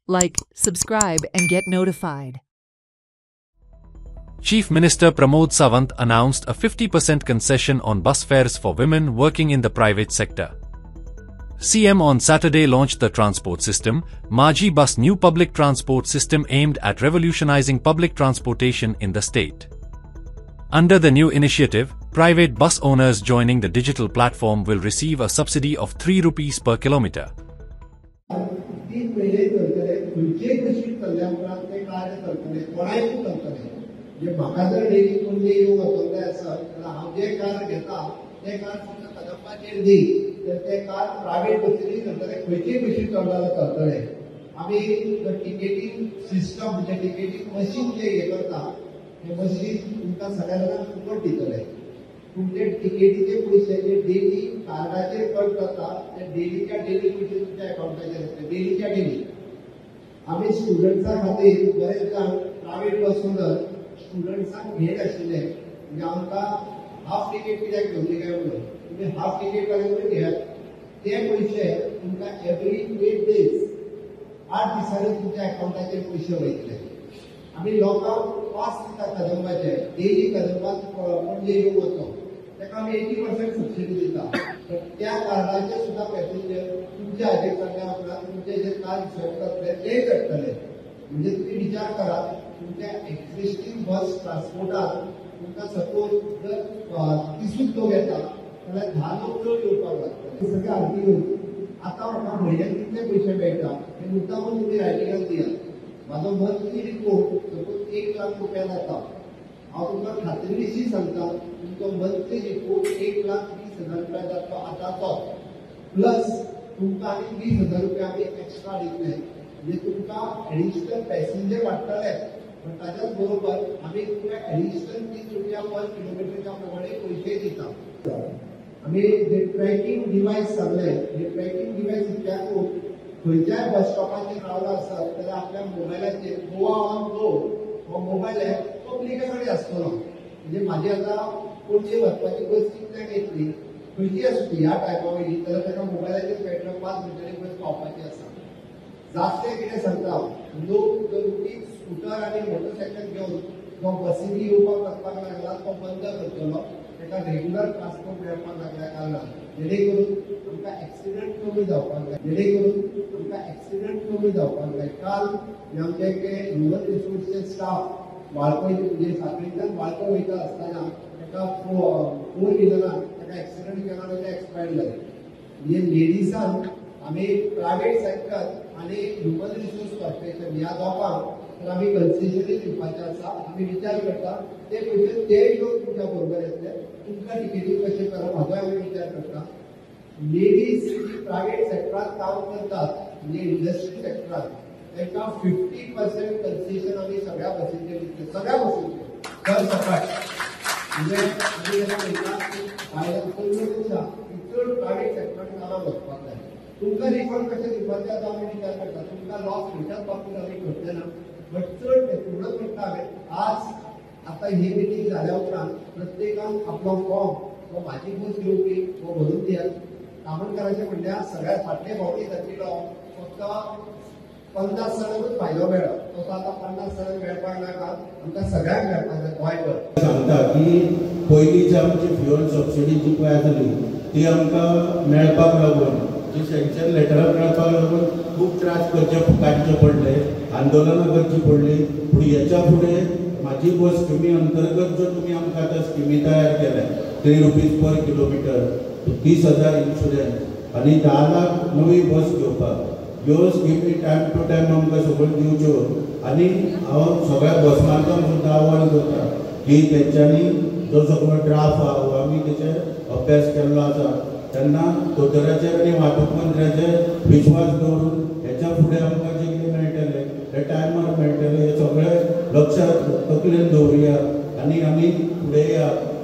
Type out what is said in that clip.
like, subscribe and get notified. Chief Minister Pramod Sawant announced a 50% concession on bus fares for women working in the private sector. CM on Saturday launched the transport system, Maaji Bus, new public transport system aimed at revolutionizing public transportation in the state. Under the new initiative, private bus owners joining the digital platform will receive a subsidy of 3 rupees per kilometer. जे म्हाका जर daily पणजे येवंक वचोंक आसा जाल्यार हांव जे कार घेता ते कार फक्त कदंबाचेर दी तर ते कार प्रायवेट बसींनी चलतले खंयचीय बशी चलताले चलतले. आमी टिकेटींग सिस्टम म्हणजे टिकेटींग मशीन जे हे करता हे मशीन तुमकां सगळ्या जाणांक फुकट दितले. तुमचे टिकेटीचे पयशे जे डेली कार्डाचेर कट जाता ते डेलीच्या डेली पयशे तुमच्या अकाउंटाचेर येतले डेलीच्या डेली. आमी स्टुडंट्सां खातीर बरेच जाण प्रायवेट बस ओनर स्टुडंट्सांक घेत आशिल्ले म्हणजे आमकां हाफ टिकेट कित्याक घेवची काय म्हणून तुमी हाफ टिकेट करून घेयात ते पयशे तुमकां एवरी 8 days 8 दिसांनी तुमच्या अकाउंटाचेर पयशे वयतले. आमी लोकांक पास दिता कदंबाचे डेली कदंबाक पणजे येवंक वचोंक ताका आमी 80% सबसिडी दिता. त्या कार्डाचे सुद्दां पॅसेंजर तुमच्या हाजेर सगळ्या उपरांत तुमचे जे कार स्वेप करतले ते घडटले. म्हणजे तुम्ही विचार करात तुमच्या एक्झिस्टिंग बस ट्रान्सपोर्टात तुमकां सपोज जर 30 लोक येता जाल्यार 10 लोक चड येवपाक लागता. हे सगळे आरटीओ आतां म्हाका म्हयन्याक कितले पयशे मेळटा हे मुद्दामून तुमी रायटिंगान दियात. म्हाजो मंथली रिपोर्ट सपोज 1 लाख रुपया जाता हांव तुमकां खात्रीशी सांगता तुमचो मंथली रिपोर्ट 1,20,000 रुपया जाता आतांचो प्लस तुमकां आनी 20,000 रुपया आमी एक्स्ट्रा दितले. म्हणजे तुमकां एडिशनल पॅसेंजर वाडटले पण ताच्याच बरोबर आमी तुमकां एडिशनल 30 रुपया पर किलोमिटरच्या प्रमाणे पयशे दिता. आमी जे ट्रॅकिंग डिवायस सांगले हे ट्रॅकिंग डिवायस इतल्याकूच खंयच्याय बस स्टॉपाचेर रावला आसत जाल्यार आपल्या मोबायलाचेर गोवा ऑन गो हो मोबायल एप पब्लिका कडेन आसतलो. म्हणजे म्हाजी आतां पणजे वचपाची बस कितल्याक येतली खंयची आसूं ती ह्या टायमा वयली जाल्यार ताका मोबायलाचेर पेट्रोल 5 मिनटांनी बस पावपाची आसा. जास्ते कितें सांगता लोक जर स्कूटर आनी मोटरसायकल घेवन जो बसींनी येवपाक वचपाक लागला तो बंद करतलो ताका रेग्युलर ट्रान्सपोर्ट मेळपाक लागल्या कारणान जेणे करून आमकां एक्सिडंट कमी जावपाक जाय. काल आमचे ह्युमन रिसोर्सचे स्टाफ वाळपय म्हणजे साखळींतल्यान वाळपय वयता आसतना ताका 4 व्हिलरान ताका एक्सिडंट केला आनी ते एक्सपायर्ड जाले. म्हणजे लेडीजांक आमी प्रायवेट सेक्टर आनी ह्युमन रिसोर्स कॉर्पोरेशन ह्या दोगांक तर आमी कन्सेशनूय दिवपाचें आसा. आमी विचार करता ते पयशे तेय लोक तुमच्या बरोबर येतले तुमकां टिकेटी कशें करप हाचोय आमी विचार करता. लेडीज जी प्रायवेट सेक्टरांत काम करतात म्हणजे इंडस्ट्री सेक्टरांत तांकां 50% कन्सेशन आमी सगळ्या बसींचेर दितले सगळ्या बसींचेर दर सकाळ. म्हणजे आमी जेन्ना म्हणटा भायल्यान पयलीं चड प्रायवेट सेक्टरांत कामाक वचपाक जाय तुमकां रिफंड कशें दिवपाचें आतां आमी विचार करता. तुमकां लॉस खंयच्याच बाबतींत आमी करचे ना बट चड पूर्ण करता हांवें आज आतां ही मिटींग जाल्या उपरांत प्रत्येकान आपलो फॉर्म वो म्हाजी बस घेवपी वो भरून दियात. कामणकाराचें म्हणल्यार सगळ्यात फाटले फावटी जातलो फक्त 50 जाणांकूच फायदो मेळ्ळो तसो आतां 50 जाणांक मेळपाक नाका आमकां सगळ्यांक मेळपाक जाय गोंयभर. सांगता की पयलींची आमची फ्युअल सबसिडी जी पळय आसली ती आमकां मेळपाक लागून जी सँक्शन लेटरां मेळपाक लागून खूब त्रास काडचे पडले आंदोलनां करची पडली. पूण हेच्या फुडें म्हाजी बस स्किमी अंतर्गत जो तुमी आमकां आतां स्किमी तयार केल्या 3 रुपीज पर किलोमिटर 30,000 इन्शुरन्स आनी 10 लाख नवी बस घेवपाक ह्यो स्किमी टायम टू टायम आमकां सगळ्यो दिवच्यो. आनी हांव सगळ्या बस मालकांक सुद्दां आव्हान करता की तेंच्यांनी जो सगळो ड्राफ्ट आहा वो आमी तेचेर अभ्यास केल्लो आसा तेन्ना दोतोराचेर आनी वाहतूक मंत्र्याचेर विश्वास दवरून